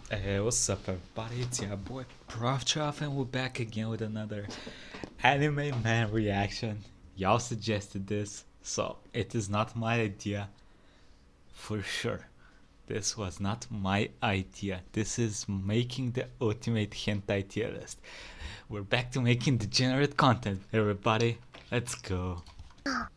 Hey, what's up, everybody? It's your boy Proftrof, and we're back again with another anime man reaction. Y'all suggested this, so it is not my idea for sure. This was not my idea. This is making the ultimate hentai tier list. We're back to making degenerate content, everybody. Let's go. My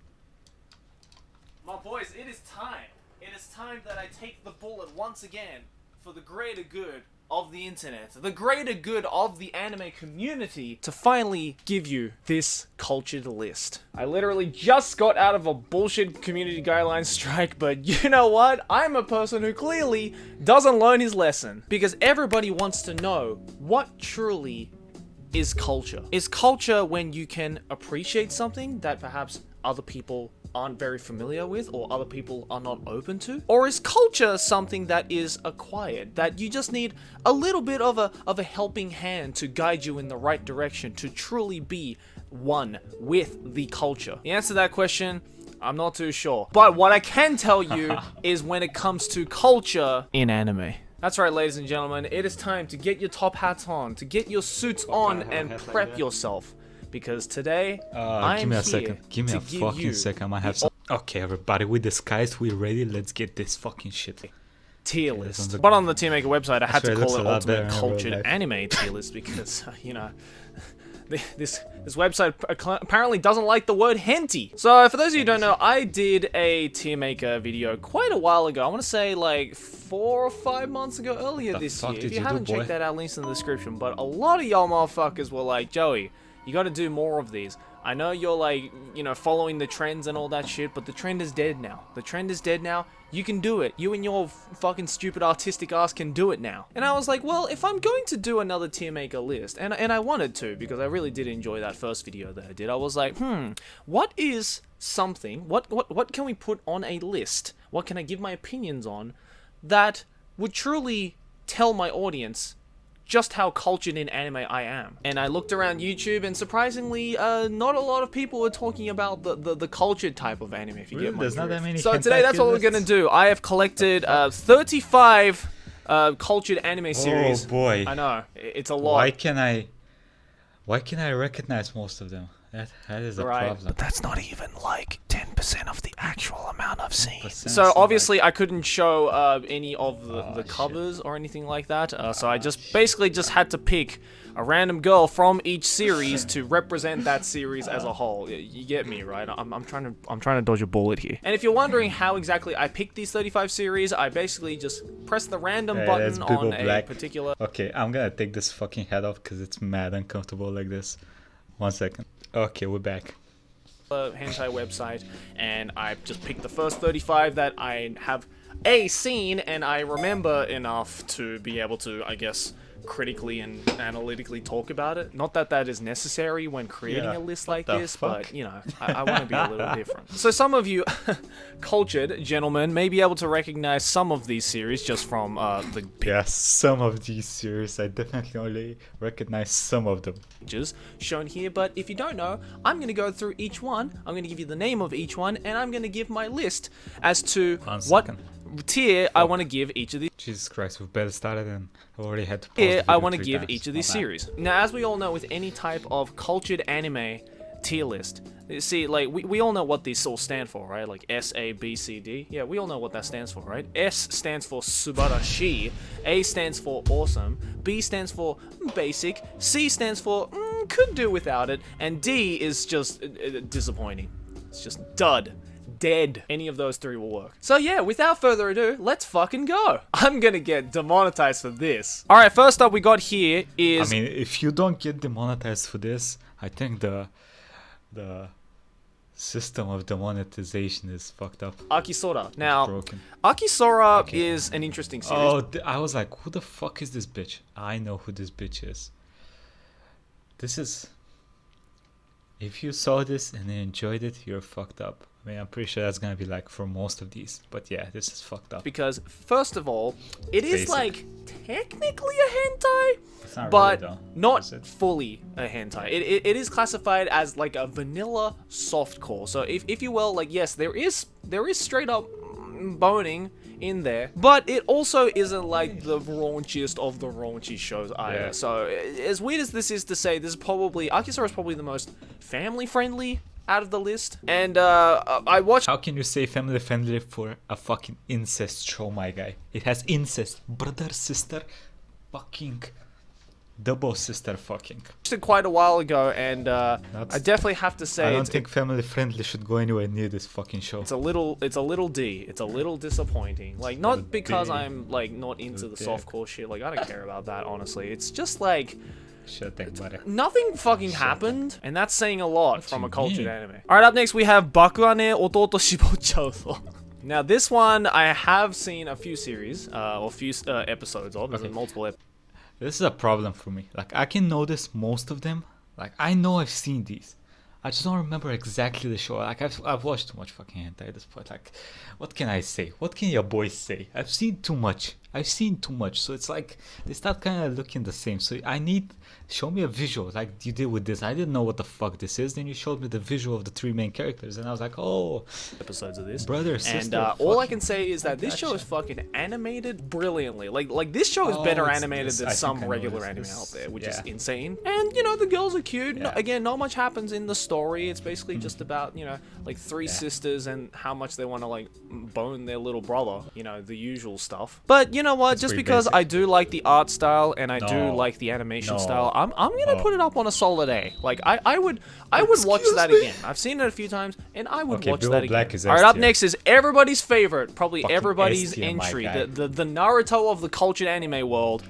boys, it is time. It is time that I take the bullet once again for the greater good of the internet, the greater good of the anime community, to finally give you this cultured list. I literally just got out of a bullshit community guidelines strike, but you know what? I'm a person who clearly doesn't learn his lesson, because everybody wants to know what truly is culture. Is culture when you can appreciate something that perhaps other people aren't very familiar with or other people are not open to? Or is culture something that is acquired, that you just need a little bit of a helping hand to guide you in the right direction to truly be one with the culture? The answer to that question, I'm not too sure. But what I can tell you is when it comes to culture in anime. That's right, ladies and gentlemen, it is time to get your top hats on, to get your suits on and prep yourself. Because today, I'm here Give me to a fucking second. I might have some. Okay, everybody, we disguised. We ready. Let's get this fucking shit. Tier list. But on the Team Maker website, I had to call it Ultimate Cultured life. Anime Tier List because, you know, this website apparently doesn't like the word henty. So for those of you who don't know, I did a Tier Maker video quite a while ago. I want to say like 4 or 5 months ago, earlier this year. If you haven't checked that out, links in the description. But a lot of y'all motherfuckers were like, Joey, you gotta do more of these. I know you're like, you know, following the trends and all that shit, but the trend is dead now. The trend is dead now. You can do it. You and your fucking stupid artistic ass can do it now. And I was like, well, if I'm going to do another Tier Maker list, and I wanted to, because I really did enjoy that first video that I did, I was like, what is something, what can we put on a list? What can I give my opinions on that would truly tell my audience just how cultured in anime I am? And I looked around YouTube, and surprisingly, not a lot of people were talking about the cultured type of anime, if you get my drift. Not that many. So today, that's what we're gonna do. I have collected 35 cultured anime series. Oh boy! I know, it's a lot. Why can I recognize most of them? That is a problem. But that's not even like 10% of the actual amount I've seen. So obviously I couldn't show any of the covers or anything like that. So I just basically just had to pick a random girl from each series to represent that series as a whole. You get me, right? I'm trying to dodge a bullet here. And if you're wondering how exactly I picked these 35 series, I basically just press the random button on a particular. Okay, I'm gonna take this fucking head off because it's mad uncomfortable like this. 1 second. Okay, we're back. Hentai website, and I just picked the first 35 that I have seen and I remember enough to be able to, I guess, critically and analytically talk about it. Not that that is necessary when creating a list like this, but you know, I want to be a little different. So some of you cultured gentlemen may be able to recognize some of these series just from the Yes, some of these series I definitely only recognize some of them pictures shown here, but if you don't know, I'm going to go through each one. I'm going to give you the name of each one, and I'm going to give my list as to what tier I want to give each of these. Jesus Christ, we've better started and I've already had to pause the video I want to 3 give times. each of these series. Now, as we all know, with any type of cultured anime tier list, you see, like, we all know what these all stand for, right? Like S, A, B, C, D. Yeah, we all know what that stands for, right? S stands for Subarashi, A stands for awesome, B stands for basic, C stands for could do without it, and D is just disappointing. It's just dud. Dead. Any of those 3 will work. So yeah, without further ado, let's fucking go. I'm gonna get demonetized for this. Alright, first up we got here is... I mean, if you don't get demonetized for this, I think the system of demonetization is fucked up. Akisora. Now, broken. Akisora is an interesting series. Oh, I was like, who the fuck is this bitch? I know who this bitch is. This is... If you saw this and enjoyed it, you're fucked up. I mean, I'm pretty sure that's gonna be like for most of these, but yeah, this is fucked up. Because first of all, it is basic. Like technically a hentai, not but really, not fully a hentai. It is classified as like a vanilla softcore. So if you will, like, yes, there is straight up boning in there, but it also isn't like the raunchiest of the raunchy shows either. Yeah. So as weird as this is to say, this is probably Archosaur is probably the most family friendly out of the list. And I watched. How can you say family friendly for a fucking incest show, my guy? It has incest, brother, sister, fucking double sister fucking. It quite a while ago, and I definitely have to say I don't think family friendly should go anywhere near this fucking show. it's a little D. It's a little disappointing. Like, not because I'm like not into the softcore shit. Like, I don't care about that, honestly. It's just like nothing fucking happened, and that's saying a lot from a cultured anime. Alright, up next we have ℌ𝔫𝔱 ℉絞っちゃうぞ. Now this one I have seen a few series, or few episodes of. There's multiple episodes. This is a problem for me. Like, I can notice most of them. Like, I know I've seen these. I just don't remember exactly the show. Like, I've watched too much fucking hentai at this point. Like, what can I say? What can your boys say? I've seen too much. So it's like, they start kind of looking the same. So I need, show me a visual like you did with this. I didn't know what the fuck this is. Then you showed me the visual of the 3 main characters. And I was like, oh. Episodes of this. Brother, sister. And all I can say is that this show is fucking animated brilliantly. Like this show is better animated than some regular anime out there, which is insane. And, you know, the girls are cute. No, again, not much happens in the story. It's basically just about, you know, like 3 sisters and how much they want to, like, bone their little brother. You know, the usual stuff. But, you know what? Just because I do like the art style and I do like the animation style, I'm gonna put it up on a solid A. Like, I would watch that again. I've seen it a few times, and I would watch that again. Alright, up next is everybody's favorite, probably fucking everybody's entry, the Naruto of the cultured anime world,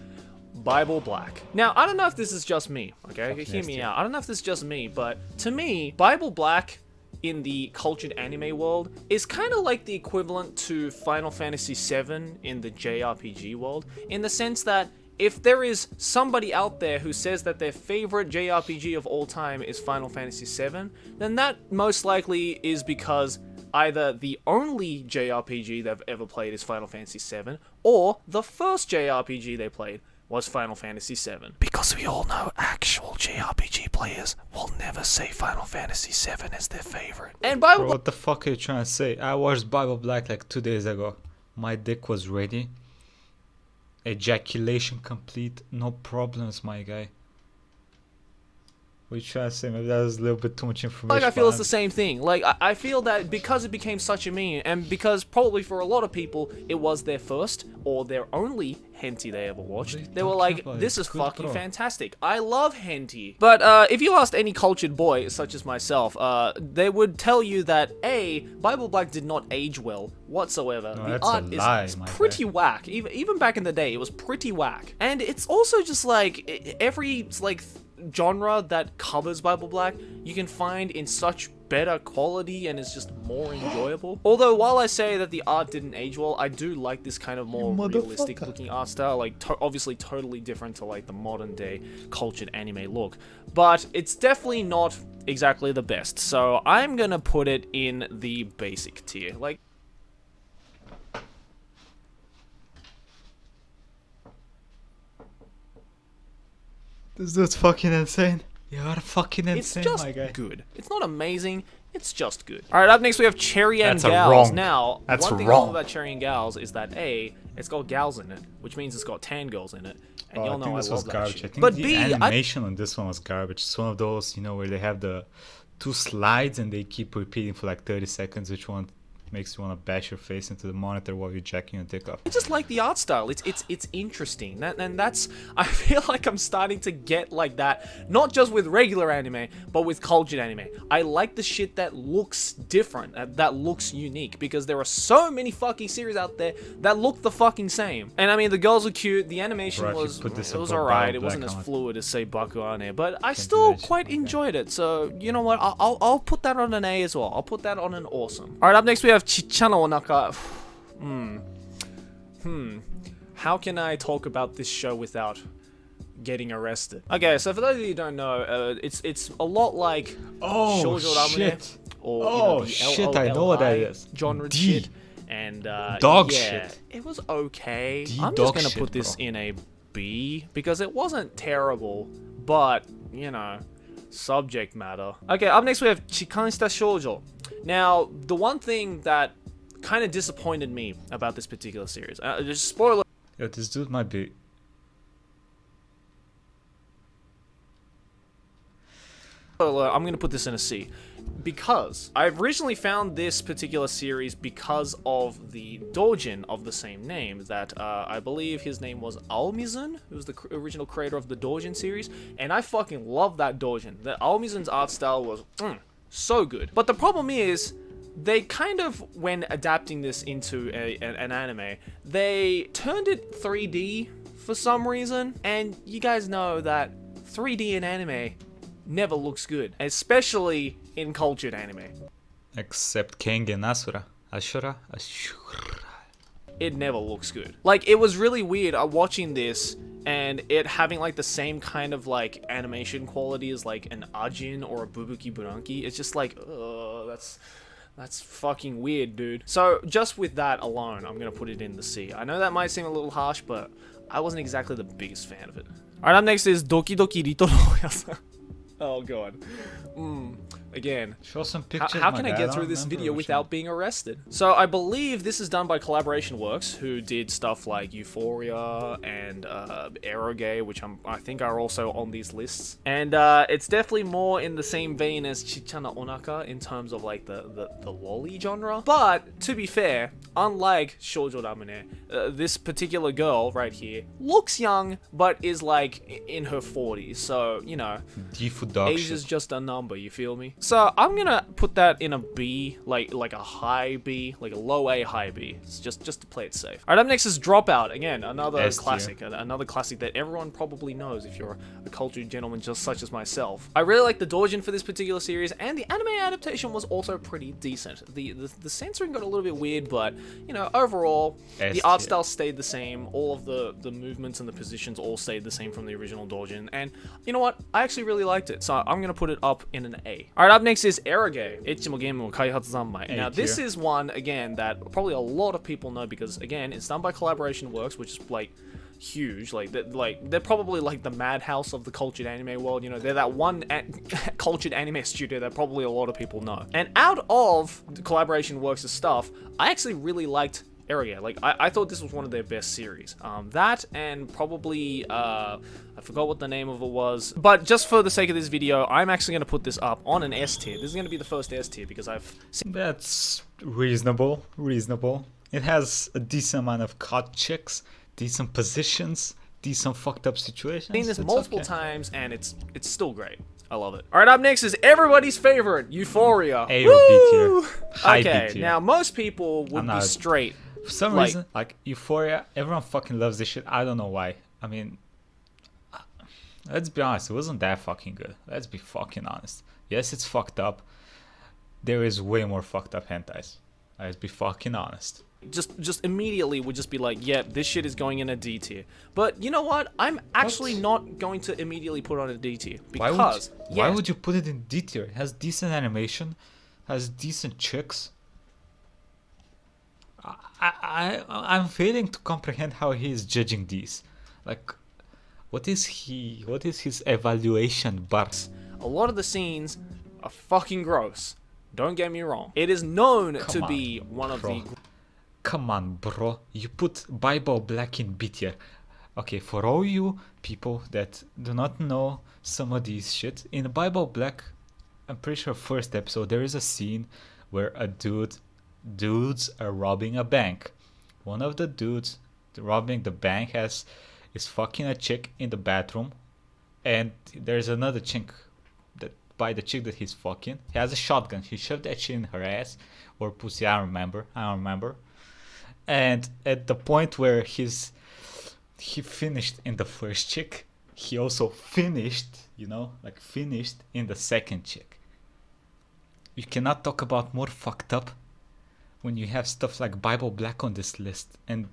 Bible Black. Now, I don't know if this is just me, okay? Hear me out. I don't know if this is just me, but to me, Bible Black in the cultured anime world is kind of like the equivalent to Final Fantasy VII in the JRPG world, in the sense that if there is somebody out there who says that their favorite JRPG of all time is Final Fantasy VII, then that most likely is because either the only JRPG they've ever played is Final Fantasy VII, or the first JRPG they played was Final Fantasy VII. Because we all know actual JRPG players will never say Final Fantasy VII is their favorite. And Bro, what the fuck are you trying to say? I watched Bible Black like 2 days ago. My dick was ready. Ejaculation complete. No problems, my guy. What are you trying to say? Maybe that was a little bit too much information. Like, I feel it's the same thing. Like, I feel that because it became such a meme, and because probably for a lot of people, it was their first or their only hentai they ever watched, they were like, this is fucking fantastic. I love hentai. But if you asked any cultured boy, such as myself, they would tell you that, A, Bible Black did not age well whatsoever. No, the art is pretty whack. Even back in the day, it was pretty whack. And it's also just like, every, like, genre that covers Bible Black you can find in such better quality and is just more enjoyable. Although while I say that the art didn't age well, I do like this kind of more realistic looking art style, like obviously totally different to like the modern day cultured anime look, but it's definitely not exactly the best, so I'm gonna put it in the basic tier. Like, this dude's fucking insane. You're fucking insane, it's just my guy. Good. It's not amazing. It's just good. All right, up next we have Cherry and That's Gals. wrong. Now, That's one thing wrong. I love about Cherry and Gals is that A, it's got gals in it, which means it's got tan girls in it, and y'all know I love that garbage. shit. I think But the B, animation on this one was garbage. It's one of those, you know, where they have the 2 slides and they keep repeating for like 30 seconds, which one makes you want to bash your face into the monitor while you're jacking your dick up. I just like the art style. It's interesting. And that's, I feel like I'm starting to get like that, not just with regular anime, but with cultured anime. I like the shit that looks different, that looks unique, because there are so many fucking series out there that look the fucking same. And I mean, the girls are cute, the animation was alright, it wasn't as fluid as say ℌ𝔫𝔱, but I still quite enjoyed it. So, you know what, I'll put that on an A as well. I'll put that on an awesome. Alright, up next we have ℌ𝔫𝔱. How can I talk about this show without getting arrested? Okay, so for those of you who don't know, it's a lot like shit. Or Shit, I know what that is. Genre shit. And dog shit. It was okay. D I'm just gonna put this in a B because it wasn't terrible, but you know, subject matter. Okay, up next we have ℌ𝔫𝔱. Now, the one thing that kind of disappointed me about this particular series. Just spoiler. Yo, this dude might be. I'm gonna put this in a C because I've originally found this particular series because of the doujin of the same name that I believe his name was ℌ𝔫𝔱ằ, who was the original creator of the doujin series, and I fucking love that doujin. The ℌ𝔫𝔱�'s art style was so good. But the problem is, they kind of, when adapting this into an anime, they turned it 3D for some reason, and you guys know that 3D in anime never looks good, especially in cultured anime. Except Kengen Asura. Ashura? It never looks good. Like, it was really weird watching this and it having like the same kind of like animation quality as like an Ajin or a Bubuki Buranki. It's just like, that's fucking weird, dude. So just with that alone, I'm gonna put it in the C. I know that might seem a little harsh, but I wasn't exactly the biggest fan of it. Alright, up next is Doki Doki Ritoro Yasa. Oh god. Again, Show some pictures. how can I get through this video without being arrested? So I believe this is done by Collaboration Works, who did stuff like Euphoria and Eroge, which I think are also on these lists. And it's definitely more in the same vein as Chichana Onaka in terms of like the lolly genre. But to be fair, unlike Shoujo Ramune, this particular girl right here looks young, but is like in her 40s. So, you know, age is just a number, you feel me? So I'm gonna put that in a B, like a high B, like a low A, high B. It's just to play it safe. Alright, up next is Dropout. Again, another classic, another classic that everyone probably knows if you're a cultured gentleman just such as myself. I really like the doujin for this particular series, and the anime adaptation was also pretty decent. The censoring got a little bit weird, but you know, overall, the art style stayed the same. All of the movements and the positions all stayed the same from the original doujin, and you know what? I actually really liked it, so I'm gonna put it up in an A. Alright, up next is Eroge, ℌ𝔫𝔱� ℌ𝔫𝔱ằ𝔦. Now this is one, again, that probably a lot of people know because, again, it's done by Collaboration Works, which is, like, huge. They're probably, like, the madhouse of the cultured anime world, you know, they're that one cultured anime studio that probably a lot of people know. And out of Collaboration Works' stuff, I actually really liked Eroge. Like, I thought this was one of their best series. That and probably, I forgot what the name of it was. But just for the sake of this video, I'm actually going to put this up on an S tier. This is going to be the first S tier because I've seen... That's reasonable. It has a decent amount of cut checks, decent positions, decent fucked up situations. I've seen this multiple times and it's still great. I love it. Alright, up next is everybody's favorite, Euphoria. A or B tier. High Okay, B tier. now most people would be straight. For some reason, like Euphoria, everyone fucking loves this shit. I don't know why. I mean, let's be honest, it wasn't that fucking good. Let's be fucking honest. Yes, it's fucked up. There is way more fucked up hentais. Let's be fucking honest. Just immediately would just be like, yeah, this shit is going in a D tier. But you know what? I'm actually not going to immediately put on a D tier because why would you put it in D tier? It has decent animation, has decent chicks. I'm failing to comprehend how he is judging these. Like, what is his evaluation bar? A lot of the scenes are fucking gross. Don't get me wrong. It is known to be one of the... Come on, bro. You put Bible Black in B tier. Okay, for all you people that do not know some of these shit, in Bible Black, I'm pretty sure first episode, there is a scene where dudes are robbing a bank. One of the dudes robbing the bank is fucking a chick in the bathroom, and there's another chick that by the chick that he's fucking, he has a shotgun. He shoved that shit in her ass or pussy. I don't remember. And at the point where he finished in the first chick, he also finished, finished in the second chick. You cannot talk about more fucked up when you have stuff like Bible Black on this list. And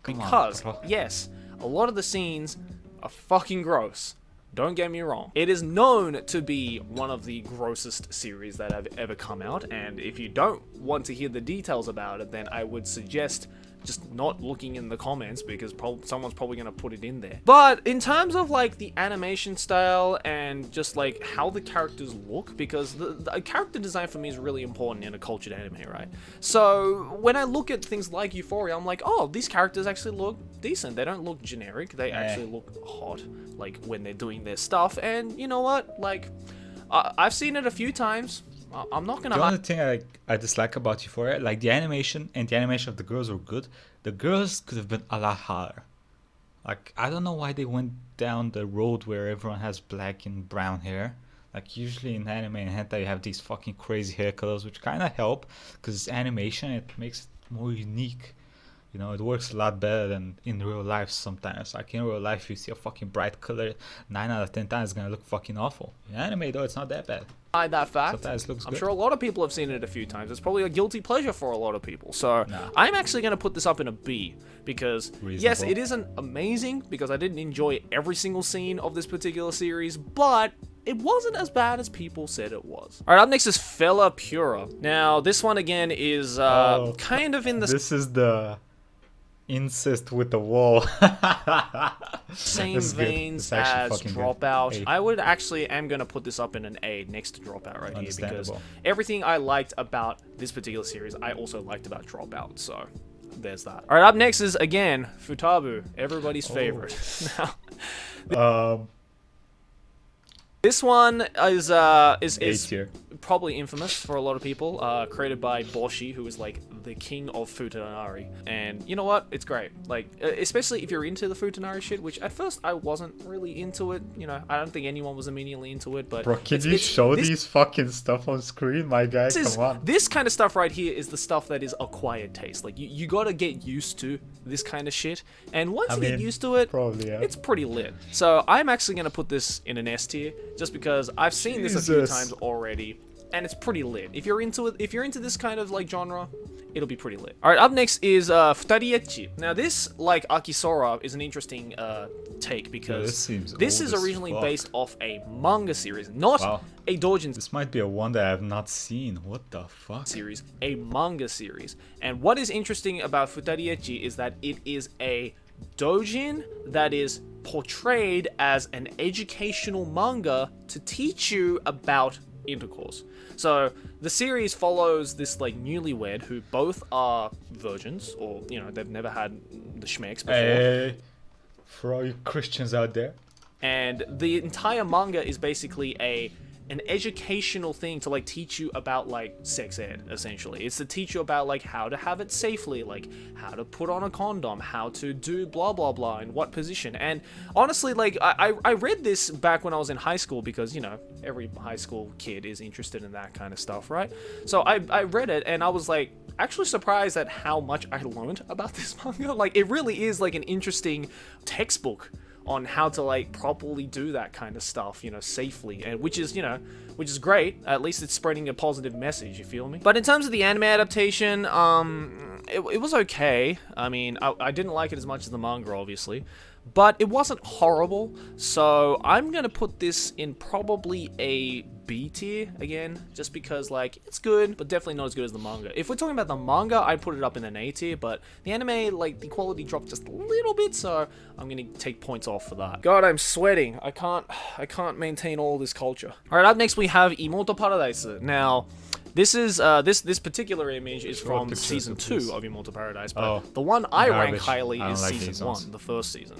because yes, a lot of the scenes are fucking gross. Don't get me wrong. It is known to be one of the grossest series that have ever come out, and if you don't want to hear the details about it, then I would suggest just not looking in the comments because someone's probably going to put it in there. But in terms of like the animation style and just like how the characters look, because the character design for me is really important in a cultured anime, right? So when I look at things like Euphoria, I'm like, oh, these characters actually look decent. They don't look generic. They actually look hot, like when they're doing their stuff. And you know what? Like, I've seen it a few times. I'm not gonna. The only thing I dislike about Euphoria, like the animation and the animation of the girls were good. The girls could have been a lot hotter. Like, I don't know why they went down the road where everyone has black and brown hair. Like, usually in anime and hentai you have these fucking crazy hair colors, which kind of help because it's animation. It makes it more unique. You know, it works a lot better than in real life sometimes. Like, in real life, you see a fucking bright color, 9 out of 10 times it's gonna look fucking awful. In anime, though, it's not that bad. Hide that fact. Sometimes it looks I'm good. sure a lot of people have seen it a few times. It's probably a guilty pleasure for a lot of people. So I'm actually going to put this up in a B because yes, it isn't amazing because I didn't enjoy every single scene of this particular series, but it wasn't as bad as people said it was. All right, up next is Fella Pura. Now, this one again is kind of in the... This is the incest with the wall. same veins as Dropout. I would actually am going to put this up in an A next to Dropout right here because everything I liked about this particular series, I also liked about Dropout. So there's that. All right, up next is again Futabu, everybody's favorite. Now, this one is probably infamous for a lot of people. Created by Boshi, who is like the king of Futanari, and you know what? It's great. Like, especially if you're into the Futanari shit, which at first I wasn't really into it. You know, I don't think anyone was immediately into it. But bro, can you show these fucking stuff on screen, my guy? Come on. This kind of stuff right here is the stuff that is acquired taste. Like, you gotta get used to this kind of shit, and once you get used to it, it's pretty lit. So I'm actually gonna put this in an S tier, just because I've seen this a few times already, and it's pretty lit. If you're into it, if you're into this kind of like genre, it'll be pretty lit. All right, up next is Futari-ecchi. Now this, like Akisora, is an interesting take because this is originally based off a manga series, not a doujin. This might be a one that I have not seen. What the fuck? Series, a manga series. And what is interesting about Futari-ecchi is that it is a doujin that is portrayed as an educational manga to teach you about intercourse. So the series follows this like newlywed who both are virgins, or you know, they've never had the schmecks before. Hey, for all you Christians out there. And the entire manga is basically an educational thing to like teach you about like sex ed, essentially. It's to teach you about like how to have it safely, like how to put on a condom, how to do blah blah blah in what position. And honestly, like I read this back when I was in high school because, you know, every high school kid is interested in that kind of stuff, right? So I read it and I was like actually surprised at how much I learned about this manga. Like, it really is like an interesting textbook on how to like properly do that kind of stuff, you know, safely, and which is great. At least it's spreading a positive message, you feel me? But in terms of the anime adaptation, it was okay. I mean, I didn't like it as much as the manga, obviously, but it wasn't horrible. So I'm gonna put this in probably a B tier again, just because like it's good, but definitely not as good as the manga. If we're talking about the manga, I'd put it up in an A tier, but the anime, like the quality dropped just a little bit, so I'm gonna take points off for that. God, I'm sweating. I can't maintain all this culture. All right, up next we have Imoto Paradise. Now, this is this particular image is from season 2 of Imoto Paradise, but the one I rank highly is season 1, the first season.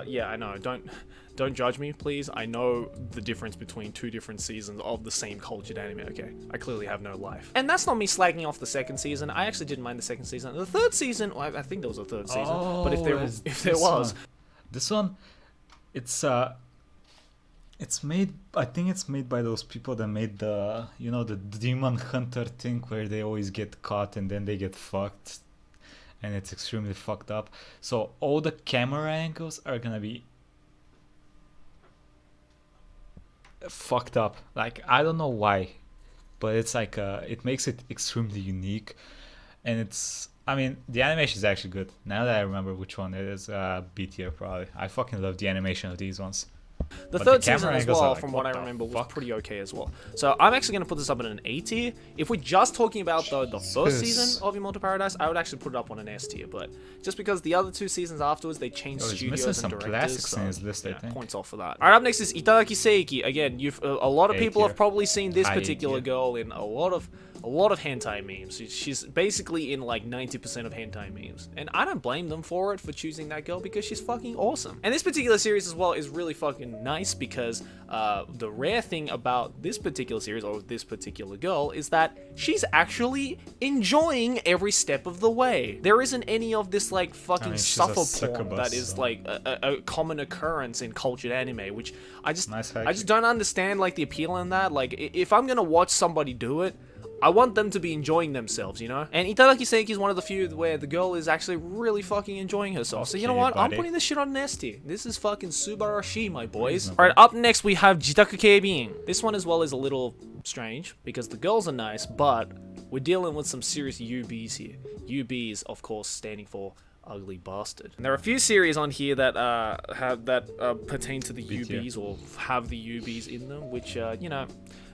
Yeah, I know. Don't judge me, please. I know the difference between 2 different seasons of the same cultured anime, okay? I clearly have no life. And that's not me slagging off the second season. I actually didn't mind the second season. The third season, well, I think there was a third season, but if there was... This one, it's made, I think it's made by those people that made the, you know, the Demon Hunter thing where they always get caught and then they get fucked. And it's extremely fucked up. So all the camera angles are gonna be fucked up. Like, I don't know why, but it's like it makes it extremely unique. And it's, I mean, the animation is actually good. Now that I remember which one it is, B tier probably. I fucking love the animation of these ones. The But third the camera season as angles are well, like, from what what I the remember, was fuck? pretty okay as well. So I'm actually going to put this up in an A tier. If we're just talking about the first season of Immortal Paradise, I would actually put it up on an S tier. But just because the other 2 seasons afterwards, they changed Oh, he's missing studios some and directors, classics so in his list, I think. points off for that. Alright, up next is Itadaki Seiki. Again, a lot of A people tier. have probably seen this High particular tier. girl in a lot of hentai memes. She's basically in like 90% of hentai memes. And I don't blame them for it, for choosing that girl, because she's fucking awesome. And this particular series as well is really fucking nice because the rare thing about this particular series, or this particular girl, is that she's actually enjoying every step of the way. There isn't any of this like fucking she's a suffer succubus, porn that is so- like a common occurrence in cultured anime, which I just Nice I haiku. just don't understand like the appeal in that. Like if I'm gonna watch somebody do it, I want them to be enjoying themselves, you know? And Itadaki Seiki is one of the few where the girl is actually really fucking enjoying herself. So you know Okay, what? I'm buddy. putting this shit on an S tier. This is fucking subarashi, my boys. Reasonable. Alright, up next we have Jitaku Keibin. This one as well is a little strange because the girls are nice, but we're dealing with some serious UBs here. UBs, of course, standing for ugly bastard. And there are a few series on here that pertain to the B tier. UBs or have the UBs in them, which you know,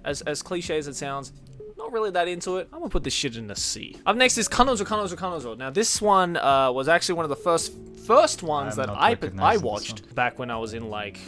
as cliche as it sounds, not really that into it. I'm gonna put this shit in a C. Up next is Kanojo. Now this one was actually one of the first ones I'm that not I recognizing this watched back when I was in like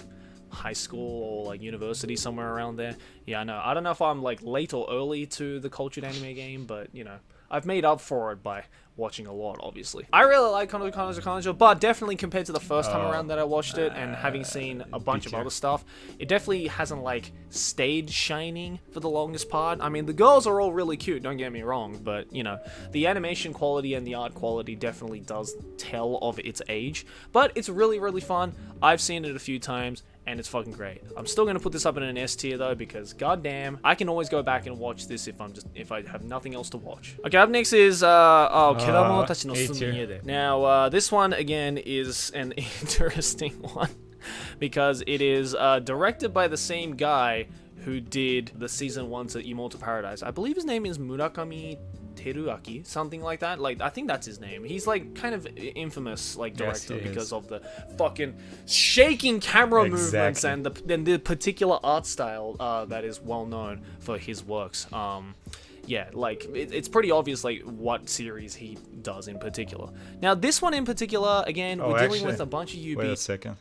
high school or like university, somewhere around there. Yeah, I know. I don't know if I'm like late or early to the cultured anime game, but you know, I've made up for it by watching a lot, obviously. I really like Kanojo, but definitely compared to the first time around that I watched it and having seen a bunch of tier. other stuff, it definitely hasn't like stayed shining for the longest part. I mean, the girls are all really cute, don't get me wrong, but you know, the animation quality and the art quality definitely does tell of its age, but it's really, really fun. I've seen it a few times and it's fucking great. I'm still gonna put this up in an S tier though, because goddamn, I can always go back and watch this if I have nothing else to watch. Okay, up next is Kedamono Tachi no A tier. Sumiede. Now this one again is an interesting one because it is directed by the same guy who did the season 1 to Immortal Paradise. I believe his name is Murakami Teruaki, something like that. Like, I think that's his name. He's like kind of infamous like Yes, director he because is. of the fucking shaking camera movements Exactly. and the particular art style that is well known for his works. Yeah, like it's pretty obvious like what series he does in particular. Now this one in particular, again, Oh, we're dealing actually, with a bunch of UB. Wait a second.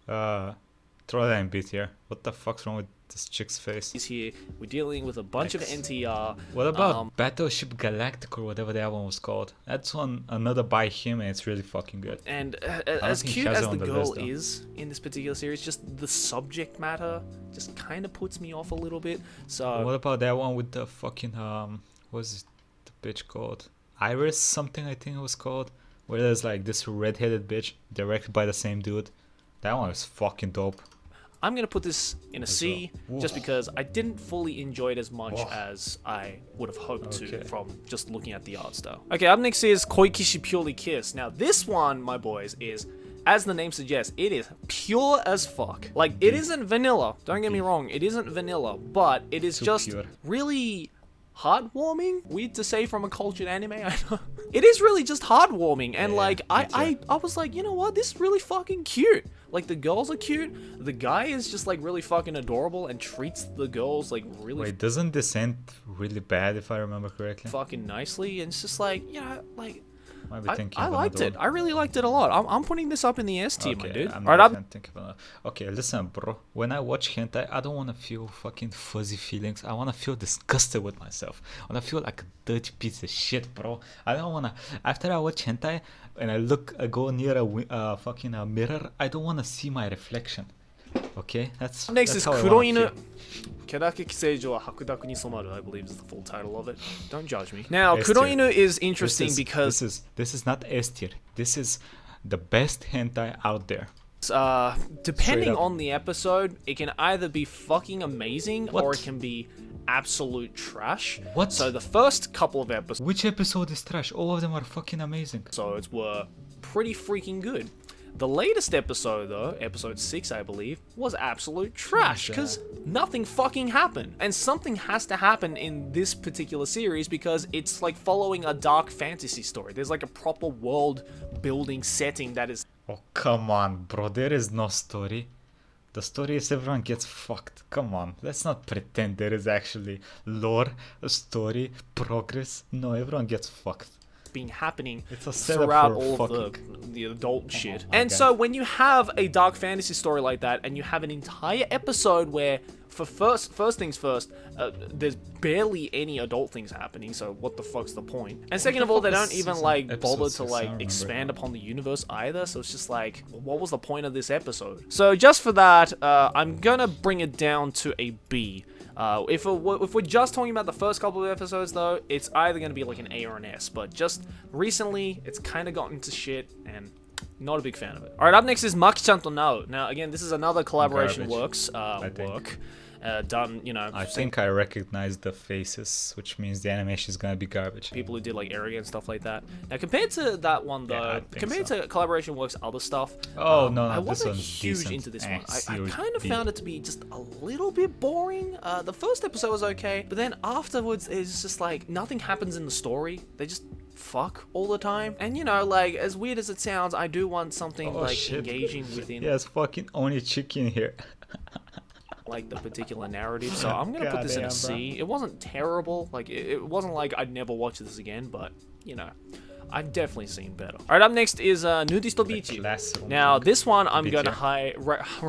Throw that in B tier. What the fuck's wrong with this chick's face? Here we're dealing with a bunch of X. NTR. What about Battleship Galactic or whatever that one was called? That's one another by him and it's really fucking good. And don't as think he cute has as it on the the girl list, though. is in this particular series, just the subject matter just kind of puts me off a little bit. So What about that one with the fucking what's the bitch called? Iris something I think it was called. Where there's like this redheaded bitch directed by the same dude. That one was fucking dope. I'm gonna put this in a C well. just Whoa. because I didn't fully enjoy it as much Whoa. as I would have hoped to Okay. from just looking at the art style. Okay, up next is Koikishi Purely Kiss. Now this one, my boys, is, as the name suggests, it is pure as fuck. Like, it isn't vanilla, don't get me wrong, it isn't vanilla, but it is Too just pure. really heartwarming. Weird to say from a cultured anime, I know. It is really just heartwarming, and Yeah, like me I was like, you know what, this is really fucking cute. Like, the girls are cute, the guy is just like really fucking adorable and treats the girls like really Wait, doesn't this end really bad if I remember correctly? fucking nicely, and it's just like, you know, like Might be I thinking of liked another it. I really liked it a lot. I'm putting this up in the S tier, my Okay, dude. I'm Alright, not up. even thinking about that. Okay, listen, bro. When I watch hentai, I don't want to feel fucking fuzzy feelings. I want to feel disgusted with myself. I want to feel like a dirty piece of shit, bro. I don't want to. After I watch hentai and I go near a fucking mirror, I don't want to see my reflection. Okay, that's. Next that's is how I wanna Kuroinu. feel. キャラキセイジョは白濁に染まる, I believe is the full title of it. Don't judge me. Now, S tier. Kuroinu is This interesting is, because this is not S tier. This is the best hentai out there. depending up. on the episode, it can either be fucking amazing or What? it can be absolute trash. What? So the first couple of episodes Which episode is trash? All of them are fucking amazing. were pretty freaking good. The latest episode, though, episode 6, I believe, was absolute trash because nothing fucking happened. And something has to happen in this particular series because it's like following a dark fantasy story. There's like a proper world building setting that is. Oh, come on, bro. There is no story. The story is everyone gets fucked. Come on, let's not pretend there is actually lore, a story, progress. No, everyone gets fucked. Been happening It's a setup throughout for all of fucking... the adult shit. my And God. so when you have a dark fantasy story like that, and you have an entire episode where, for first things first, there's barely any adult things happening, so what the fuck's the point? And second of all, they don't even like bother to like expand upon the universe either, so it's just like, what was the point of this episode? So just for that, I'm gonna bring it down to a B. If we're just talking about the first couple of episodes, though, it's either going to be like an A or an S. But just recently, it's kind of gotten to shit, and not a big fan of it. All right, up next is ℌະℌ𝔫𝔱. Now, again, this is another collaboration Garbage, work done, you know. I think I recognize the faces, which means the animation is gonna be garbage. People who did like Area and stuff like that. Now, compared to that one, though, compared to Collaboration Works' other stuff, no, I this wasn't one's huge decent. into this one. I COD. kind of found it to be just a little bit boring. The first episode was okay, but then afterwards, it's just like nothing happens in the story. They just fuck all the time. And you know, like, as weird as it sounds, I do want something engaging within. Yes, fucking only chicken here. Like the particular narrative, so I'm gonna put this in a C. It wasn't terrible, like it wasn't like I'd never watch this again, but you know, I've definitely seen better. All right, up next is Nudisto Bichi. Now this one I'm gonna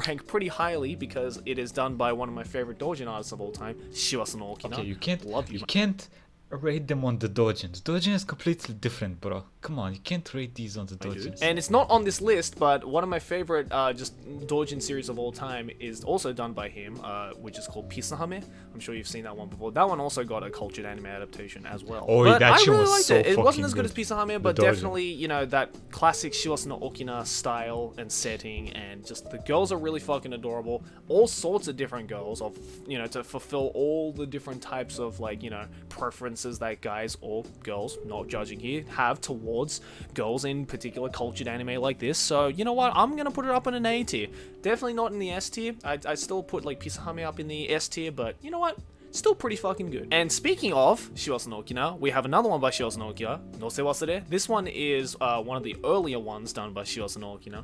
rank pretty highly because it is done by one of my favorite doujin artists of all time, ℌະℌ𝔫𝔱ằ𝔦. Okay, you can't love you can't rate them on the doujins. Doujin is completely different, bro. Come on, you can't rate these on the doujins. And it's not on this list, but one of my favorite just doujin series of all time is also done by him, which is called ℌະℌ𝔫𝔱. I'm sure you've seen that one before. That one also got a cultured anime adaptation as well. Oh, but that I shit really was liked so it. It wasn't fucking as good as good. ℌະℌ𝔫𝔱, but The doujin. definitely, you know, that classic ℌៈℌ𝔫𝔱 style and setting, and just the girls are really fucking adorable. All sorts of different girls, of you know, to fulfill all the different types of like, you know, preferences that guys or girls, not judging here, have towards girls in particular cultured anime like this. So you know what, I'm gonna put it up in an A tier. Definitely not in the S tier. I still put like ℌະℌ𝔫𝔱 up in the S tier, but you know what, still pretty fucking good. And speaking of ℌៈℌ𝔫𝔱, we have another one by ℌៈℌ𝔫𝔱, ℉℉忘れ. This one is one of the earlier ones done by ℌៈℌ𝔫𝔱,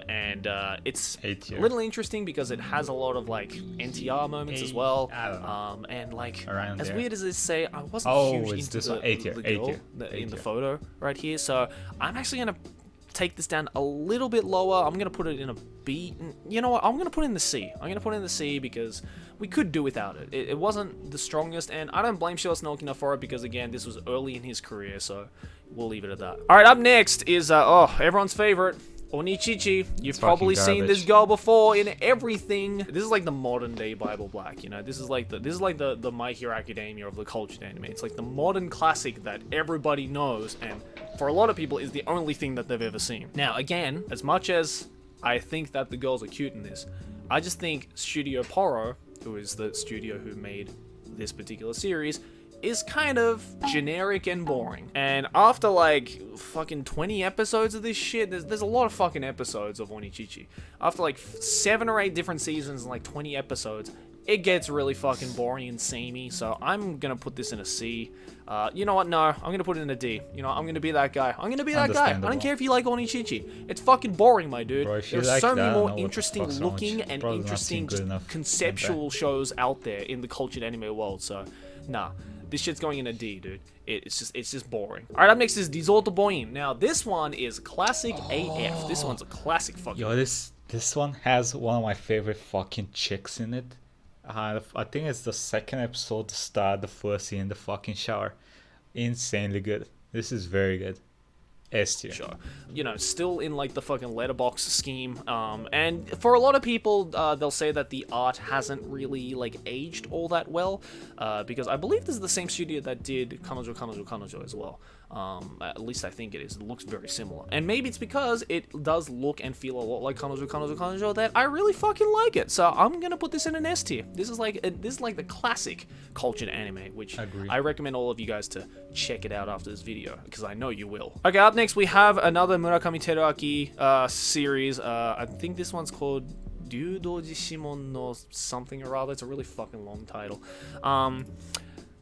and it's a little interesting because it has a lot of like NTR moments as well. And like, as weird as this say, I wasn't huge into the girl in the photo right here, so I'm actually gonna take this down a little bit lower. I'm gonna put it in a B. You know what, I'm gonna put it in the C. I'm gonna put it in the C because we could do without it. It wasn't the strongest, and I don't blame ℌៈℌ𝔫𝔱 for it because again, this was early in his career, so we'll leave it at that. Alright, up next is everyone's favorite, Onichichi. You've probably seen this girl before in everything. This is like the modern day Bible Black, you know. This is like the My Hero Academia of the cultured anime. It's like the modern classic that everybody knows, and for a lot of people is the only thing that they've ever seen. Now, again, as much as I think that the girls are cute in this, I just think Studio Poro, who is the studio who made this particular series, is kind of generic and boring. And after like fucking 20 episodes of this shit, there's a lot of fucking episodes of Onichichi. After like 7 or 8 different seasons and like 20 episodes, it gets really fucking boring and samey, so I'm gonna put this in a C. You know what, no, I'm gonna put it in a D. You know, I'm gonna be that guy. I'm gonna be that guy. I don't care if you like Onichichi. It's fucking boring, my dude. Bro, There's like so many that, more interesting looking and probably not interesting seen good enough. conceptual shows out there in the cultured anime world, so nah. This shit's going in a D, dude. It's just boring. Alright, up next is Disorto Boin. Now, this one is classic AF. This one's a classic fucking... Yo, this one has one of my favorite fucking chicks in it. I think it's the second episode to start the first scene in the fucking shower. Insanely good. This is very good. S tier. Sure. You know, still in like the fucking letterbox scheme. And for a lot of people, they'll say that the art hasn't really like aged all that well, because I believe this is the same studio that did ℌℌℌℌ as well. At least I think it is. It looks very similar. And maybe it's because it does look and feel a lot like ℌℌℌℌ that I really fucking like it. So I'm gonna put this in an S tier. This is like the classic cultured anime, which I recommend all of you guys to check it out after this video, because I know you will. Okay, up next we have another Murakami Teruaki series. I think this one's called Ryudoji Shimon no something or other. It's a really fucking long title.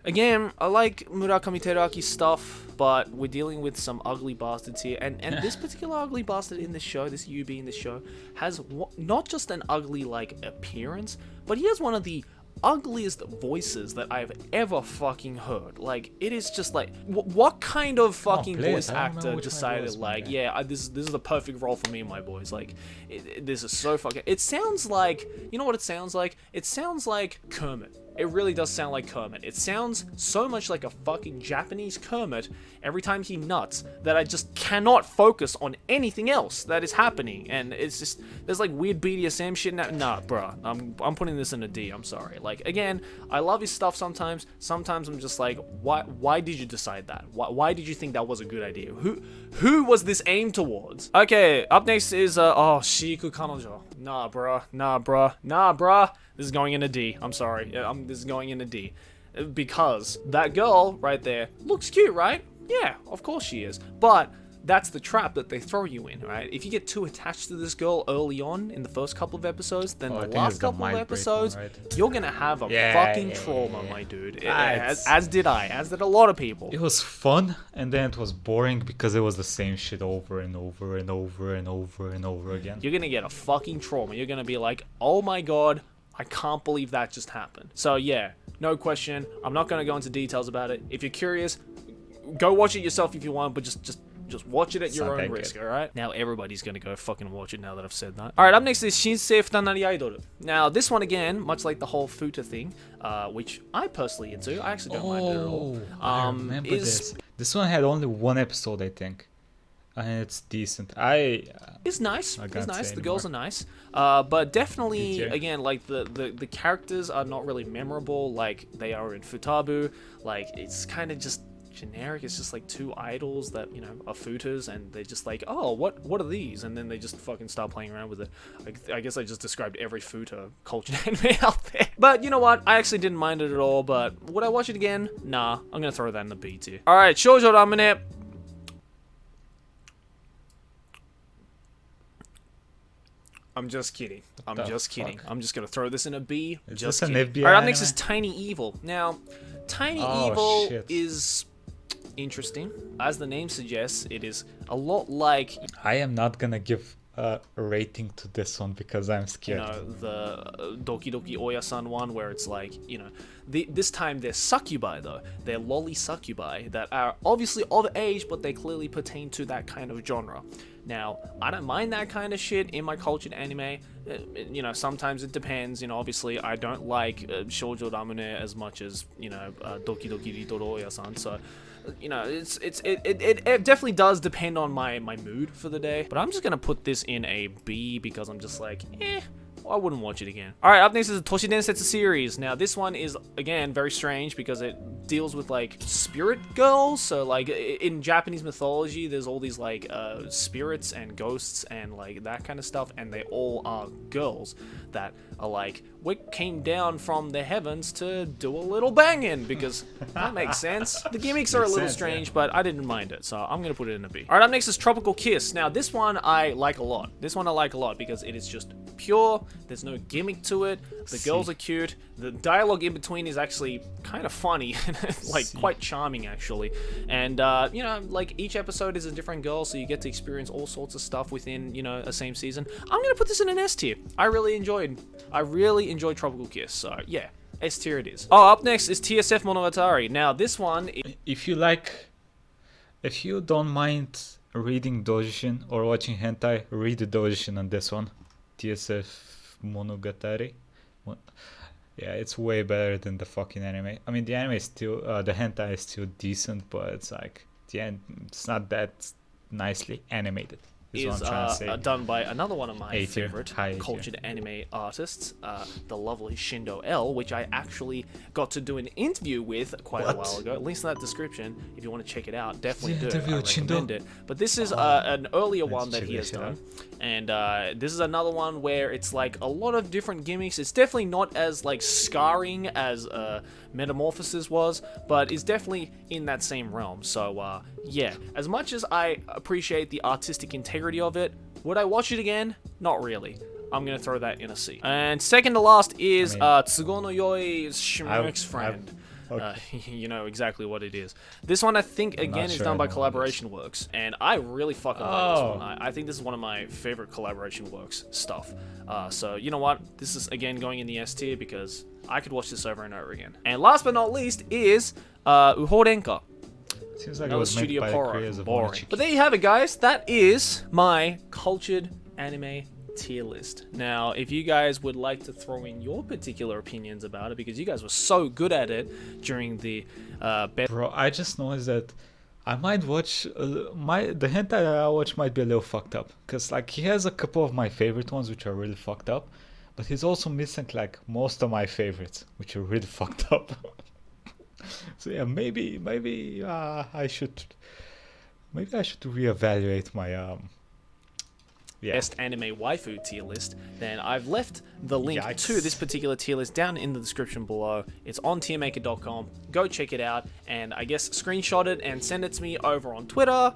Again, I like Murakami Teraki's stuff, but we're dealing with some ugly bastards here. And this particular ugly bastard in this show, this Yubi in this show, has not just an ugly, like, appearance, but he has one of the ugliest voices that I've ever fucking heard. Like, it is just like, what kind of fucking voice actor decided, like, yeah, this is the perfect role for me and my boys. Like, this is so fucking, it sounds like, you know what it sounds like? It sounds like Kermit. It really does sound like Kermit. It sounds so much like a fucking Japanese Kermit every time he nuts that I just cannot focus on anything else that is happening. And it's just, there's like weird BDSM shit now. Nah, bruh. I'm putting this in a D. I'm sorry. Like, again, I love his stuff sometimes. Sometimes I'm just like, why did you decide that? Why did you think that was a good idea? Who was this aimed towards? Okay, up next is, Shiku Kanojo. Nah, bruh. This is going in a D. I'm sorry. This is going in a D. Because that girl right there looks cute, right? Yeah, of course she is. But that's the trap that they throw you in, right? If you get too attached to this girl early on in the first couple of episodes, then the last couple of episodes, you're gonna have a fucking trauma, my dude. As did a lot of people. It was fun, and then it was boring because it was the same shit over and over and over and over and over again. You're gonna get a fucking trauma. You're gonna be like, oh my god, I can't believe that just happened. So yeah, no question. I'm not gonna go into details about it. If you're curious, go watch it yourself if you want, but just watch it at your own risk, alright? Now everybody's gonna go fucking watch it now that I've said that. Alright, up next is Shinsei Futanari Idol. Now, this one again, much like the whole Futa thing, which I personally into, I actually don't mind it at all. I remember this. This one had only one episode, I think. And it's decent. It's nice. It's nice. The girls are nice. But definitely, again, like the characters are not really memorable like they are in Futabu. Like, it's kind of just generic. It's just like two idols that, you know, are Futas, and they're just like, oh, what are these? And then they just fucking start playing around with it. I guess I just described every Futa culture anime out there. But you know what? I actually didn't mind it at all. But would I watch it again? Nah. I'm gonna throw that in the B tier. All right, Shoujo Ramune. I'm just kidding. I'm just kidding. I'm just gonna throw this in a B. Just kidding. Alright, up next is Tiny Evil. Now, Tiny Evil is interesting. As the name suggests, it is a lot like... I am not gonna give a rating to this one because I'm scared. You know, the Doki Doki Oya-san one where it's like, you know, this time they're succubi though. They're lolly succubi that are obviously of age, but they clearly pertain to that kind of genre. Now, I don't mind that kind of shit in my cultured anime. You know, sometimes it depends. You know, obviously, I don't like Shoujo Ramune as much as, you know, Doki Doki Ritoro Oya-san. So, you know, it definitely does depend on my mood for the day. But I'm just gonna put this in a B because I'm just like, I wouldn't watch it again. Alright, up next is the Toshi Densetsu series. Now, this one is, again, very strange because it deals with, like, spirit girls. So, like, in Japanese mythology, there's all these, like, spirits and ghosts and, like, that kind of stuff. And they all are girls that are like, we came down from the heavens to do a little banging, because that makes sense. The gimmicks are a little strange, but I didn't mind it, so I'm gonna put it in a B. Alright, up next is Tropical Kiss. Now, this one I like a lot. This one I like a lot because it is just pure. There's no gimmick to it. The girls are cute. The dialogue in between is actually kind of funny, like quite charming actually. And you know, like each episode is a different girl, so you get to experience all sorts of stuff within, you know, a same season. I'm gonna put this in an S tier. I really enjoyed Tropical Kiss, so yeah, S tier it is. Oh, up next is TSF Monogatari. Now this one, if you don't mind reading doujin or watching hentai, read the doujin on this one. TSF Monogatari. Yeah, it's way better than the fucking anime. I mean, the anime is still, the hentai is still decent, but it's like, it's not that nicely animated. Is done by another one of my favorite cultured anime artists, the lovely Shindo L, which I actually got to do an interview with quite a while ago. Links in that description if you want to check it out. Definitely do. I recommend it. But this is an earlier one that he has done, and this is another one where it's like a lot of different gimmicks. It's definitely not as like scarring as Metamorphosis was, but is definitely in that same realm. So yeah, as much as I appreciate the artistic integrity of it, would I watch it again? Not really. I'm gonna throw that in a C. And second to last is Tsugo no Yoi Shimurik's friend. you know exactly what it is. This one I think again is done by Collaboration Works, and I really fucking like this one. I think this is one of my favorite Collaboration Works stuff. So you know what? This is again going in the S tier because I could watch this over and over again. And last but not least is ℌʌ𝔫𝔱ằ𝔦. Seems like it was made by the creators of Boring. But there you have it, guys. That is my cultured anime tier list. Now, if you guys would like to throw in your particular opinions about it, because you guys were so good at it during the Bro, I just noticed that I might watch the hentai that I watch might be a little fucked up, because like he has a couple of my favorite ones which are really fucked up, but he's also missing like most of my favorites which are really fucked up. So yeah, maybe I should reevaluate my best anime waifu tier list. Then I've left the link to this particular tier list down in the description below. It's on tiermaker.com. Go check it out, and I guess screenshot it and send it to me over on Twitter,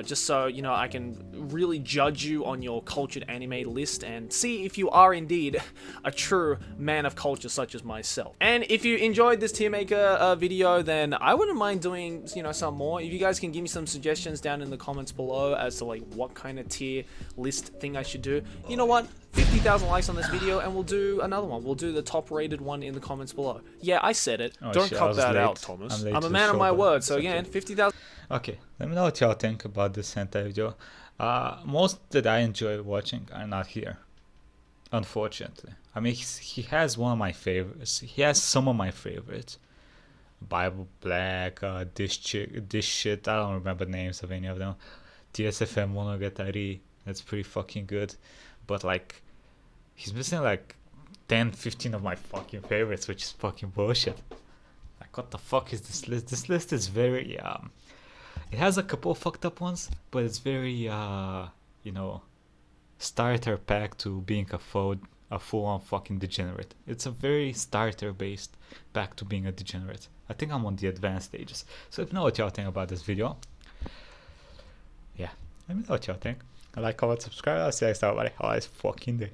just so you know I can really judge you on your cultured anime list and see if you are indeed a true man of culture such as myself. And if you enjoyed this tier maker video, then I wouldn't mind doing some more. If you guys can give me some suggestions down in the comments below as to like what kind of tier list thing I should do, you know what, 50,000 likes on this video and we'll do another one. We'll do the top rated one in the comments below. Yeah, I said it. Don't cut that out, Thomas. I'm a man of my word. So again, 50,000. Okay, let me know what y'all think about this hentai video. Most that I enjoy watching are not here, unfortunately. I mean, he has one of my favorites. He has some of my favorites. Bible Black, this shit. I don't remember names of any of them. TSFM Monogatari. That's pretty fucking good. But like, he's missing like 10, 15 of my fucking favorites, which is fucking bullshit. Like, what the fuck is this list? This list is very it has a couple of fucked up ones, but it's very starter pack to being a full-on fucking degenerate. It's a very starter based pack to being a degenerate. I think I'm on the advanced stages. So if you know what y'all think about this video, yeah, let me know what y'all think. Like, comment, subscribe. I'll see you next time, buddy. Have a nice fucking day.